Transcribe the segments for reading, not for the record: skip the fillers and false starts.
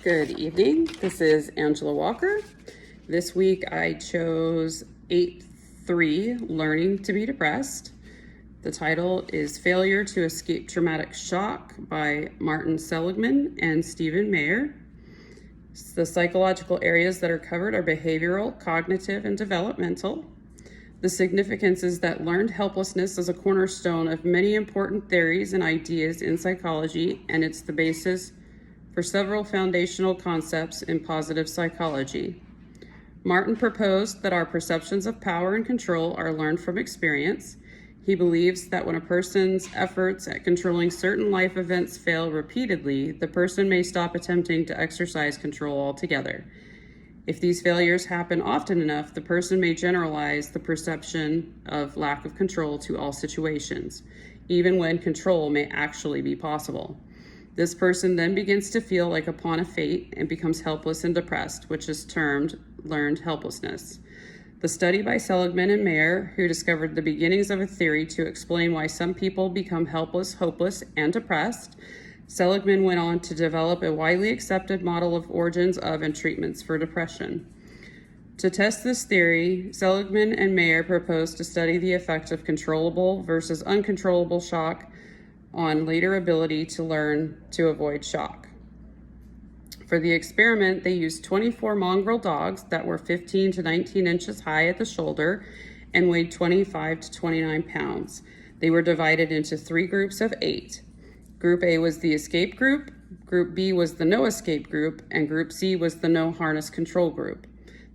Good evening. This is Angela Walker. This week I chose 8.3, Learning to be Depressed. The title is Failure to Escape Traumatic Shock by Martin Seligman and Stephen Mayer. The psychological areas that are covered are behavioral, cognitive, and developmental. The significance is that learned helplessness is a cornerstone of many important theories and ideas in psychology, and it's the basis for several foundational concepts in positive psychology. Martin proposed that our perceptions of power and control are learned from experience. He believes that when a person's efforts at controlling certain life events fail repeatedly, the person may stop attempting to exercise control altogether. If these failures happen often enough, the person may generalize the perception of lack of control to all situations, even when control may actually be possible. This person then begins to feel like a pawn of fate and becomes helpless and depressed, which is termed learned helplessness. The study by Seligman and Mayer, who discovered the beginnings of a theory to explain why some people become helpless, hopeless, and depressed. Seligman went on to develop a widely accepted model of origins of and treatments for depression. To test this theory, Seligman and Mayer proposed to study the effect of controllable versus uncontrollable shock on later ability to learn to avoid shock. For the experiment, they used 24 mongrel dogs that were 15 to 19 inches high at the shoulder and weighed 25 to 29 pounds. They were divided into 3 groups of 8. Group A was the escape group, Group B was the no escape group, and Group C was the no harness control group.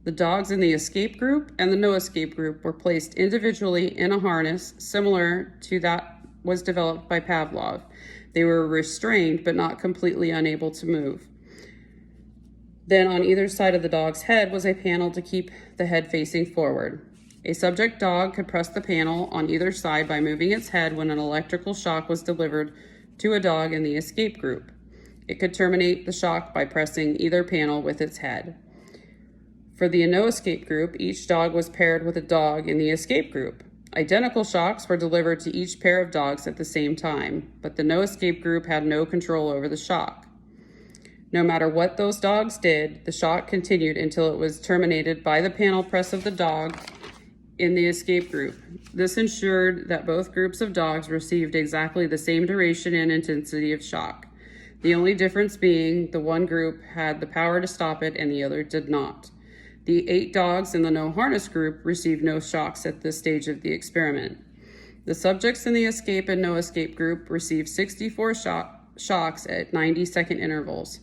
The dogs in the escape group and the no escape group were placed individually in a harness similar to that was developed by Pavlov. They were restrained but not completely unable to move. Then on either side of the dog's head was a panel to keep the head facing forward. A subject dog could press the panel on either side by moving its head when an electrical shock was delivered to a dog in the escape group. It could terminate the shock by pressing either panel with its head. For the no escape group, each dog was paired with a dog in the escape group. Identical shocks were delivered to each pair of dogs at the same time, but the no escape group had no control over the shock. No matter what those dogs did, the shock continued until it was terminated by the panel press of the dog in the escape group. This ensured that both groups of dogs received exactly the same duration and intensity of shock. The only difference being the one group had the power to stop it and the other did not. The 8 dogs in the no harness group received no shocks at this stage of the experiment. The subjects in the escape and no escape group received 64 shocks at 90-second intervals.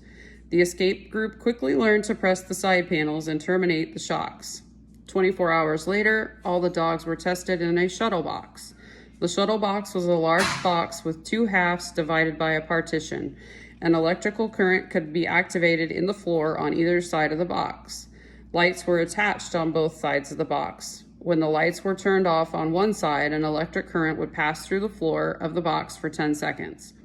The escape group quickly learned to press the side panels and terminate the shocks. 24 hours later, all the dogs were tested in a shuttle box. The shuttle box was a large box with 2 halves divided by a partition. An electrical current could be activated in the floor on either side of the box. Lights were attached on both sides of the box. When the lights were turned off on one side, an electric current would pass through the floor of the box for 10 seconds.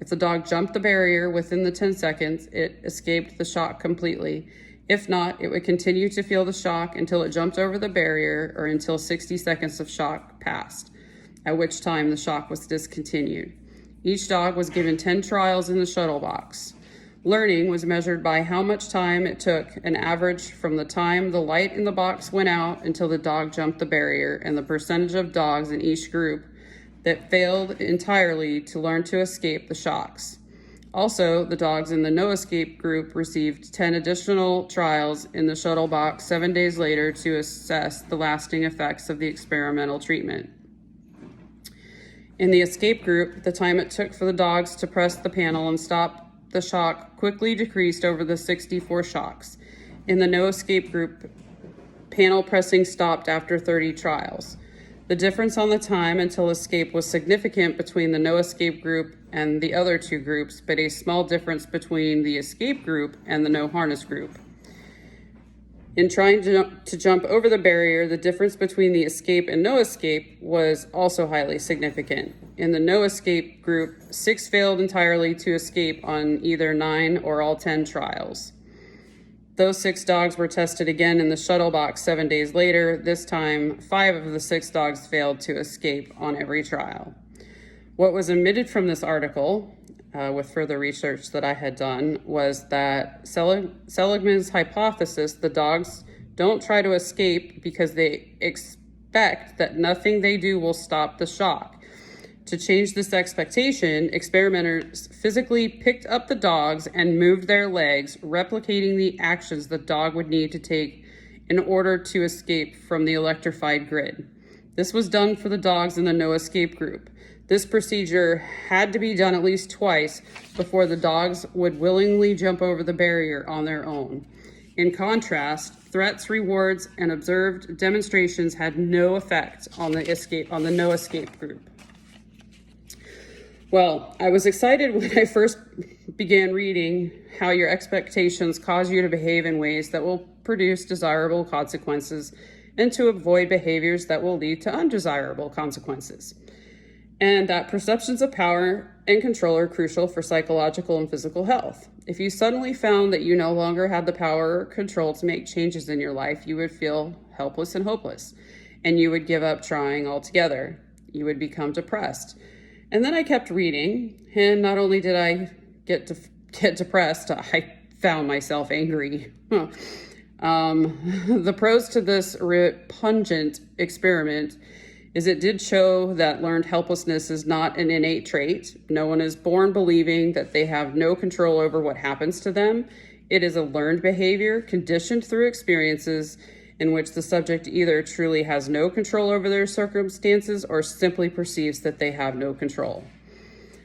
If the dog jumped the barrier within the 10 seconds, it escaped the shock completely. If not, it would continue to feel the shock until it jumped over the barrier or until 60 seconds of shock passed, at which time the shock was discontinued. Each dog was given 10 trials in the shuttle box. Learning was measured by how much time it took, an average from the time the light in the box went out until the dog jumped the barrier, and the percentage of dogs in each group that failed entirely to learn to escape the shocks. Also, the dogs in the no escape group received 10 additional trials in the shuttle box 7 days later to assess the lasting effects of the experimental treatment. In the escape group, the time it took for the dogs to press the panel and stop the shock quickly decreased over the 64 shocks. In the no escape group, panel pressing stopped after 30 trials. The difference on the time until escape was significant between the no escape group and the other 2 groups, but a small difference between the escape group and the no harness group. In trying to jump over the barrier, the difference between the escape and no escape was also highly significant. In the no escape group, 6 failed entirely to escape on either 9 or all 10 trials. Those 6 dogs were tested again in the shuttle box 7 days later. This time, 5 of the 6 dogs failed to escape on every trial. What was omitted from this article with further research that I had done was that Seligman's hypothesis, the dogs don't try to escape because they expect that nothing they do will stop the shock. To change this expectation, experimenters physically picked up the dogs and moved their legs, replicating the actions the dog would need to take in order to escape from the electrified grid. This was done for the dogs in the no escape group. This procedure had to be done at least twice before the dogs would willingly jump over the barrier on their own. In contrast, threats, rewards, and observed demonstrations had no effect on the no escape group. Well, I was excited when I first began reading how your expectations cause you to behave in ways that will produce desirable consequences and to avoid behaviors that will lead to undesirable consequences. And that perceptions of power and control are crucial for psychological and physical health. If you suddenly found that you no longer had the power or control to make changes in your life, you would feel helpless and hopeless, and you would give up trying altogether. You would become depressed. And then I kept reading, and not only did I get depressed, I found myself angry. The pros to this repugnant experiment is it did show that learned helplessness is not an innate trait. No one is born believing that they have no control over what happens to them. It is a learned behavior conditioned through experiences in which the subject either truly has no control over their circumstances or simply perceives that they have no control.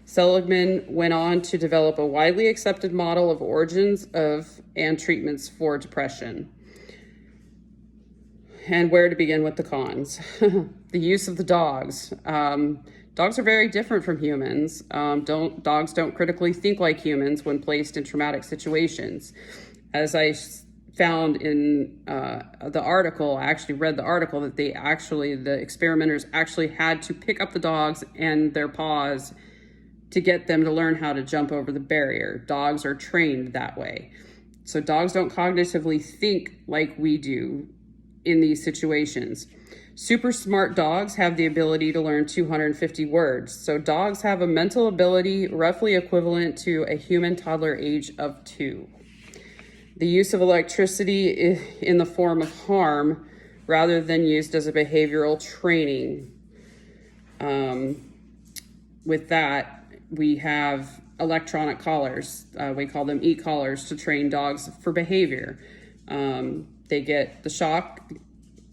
Seligman went on to develop a widely accepted model of origins of and treatments for depression. And where to begin with the cons? The use of the dogs. Dogs are very different from humans. Dogs don't critically think like humans when placed in traumatic situations. As I found in the article, I actually read the article that the experimenters actually had to pick up the dogs and their paws to get them to learn how to jump over the barrier. Dogs are trained that way. So dogs don't cognitively think like we do in these situations. Super smart dogs have the ability to learn 250 words. So dogs have a mental ability roughly equivalent to a human toddler age of 2. The use of electricity in the form of harm rather than used as a behavioral training. With that, we have electronic collars. We call them e-collars to train dogs for behavior. They get the shock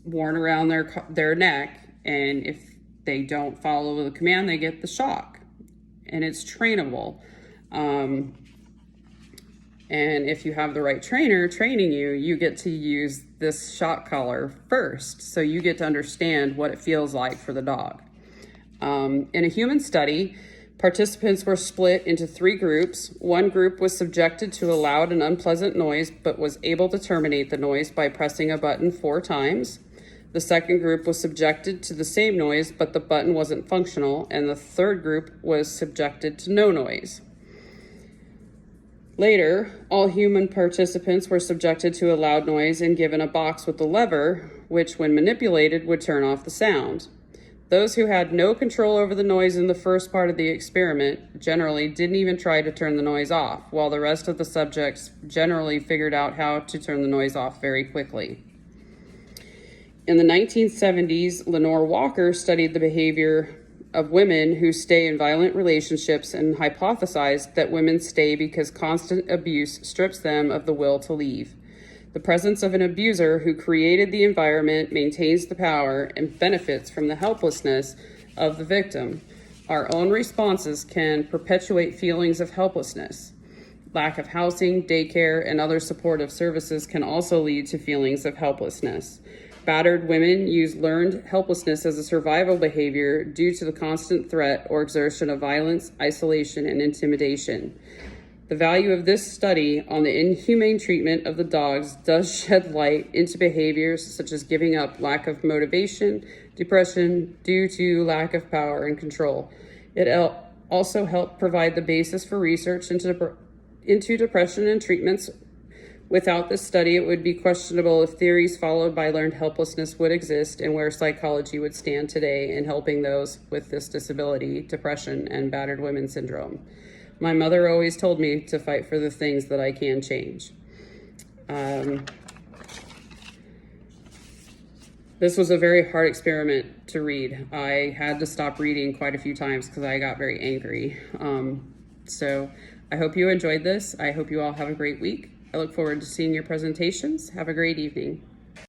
worn around their neck, and if they don't follow the command, they get the shock, and it's trainable. And if you have the right trainer training you, you get to use this shock collar first. So you get to understand what it feels like for the dog. In a human study, participants were split into 3 groups. One group was subjected to a loud and unpleasant noise, but was able to terminate the noise by pressing a button 4 times. The second group was subjected to the same noise, but the button wasn't functional. And the third group was subjected to no noise. Later, all human participants were subjected to a loud noise and given a box with a lever, which when manipulated would turn off the sound. Those who had no control over the noise in the first part of the experiment generally didn't even try to turn the noise off, while the rest of the subjects generally figured out how to turn the noise off very quickly. In the 1970s, Lenore Walker studied the behavior of women who stay in violent relationships and hypothesized that women stay because constant abuse strips them of the will to leave. The presence of an abuser who created the environment maintains the power and benefits from the helplessness of the victim. Our own responses can perpetuate feelings of helplessness. Lack of housing, daycare, and other supportive services can also lead to feelings of helplessness. Battered women use learned helplessness as a survival behavior due to the constant threat or exertion of violence, isolation, and intimidation. The value of this study on the inhumane treatment of the dogs does shed light into behaviors such as giving up, lack of motivation, depression due to lack of power and control. It also helped provide the basis for research into depression and treatments. Without this study, it would be questionable if theories followed by learned helplessness would exist and where psychology would stand today in helping those with this disability, depression, and battered women syndrome. My mother always told me to fight for the things that I can change. This was a very hard experiment to read. I had to stop reading quite a few times because I got very angry. So I hope you enjoyed this. I hope you all have a great week. I look forward to seeing your presentations. Have a great evening.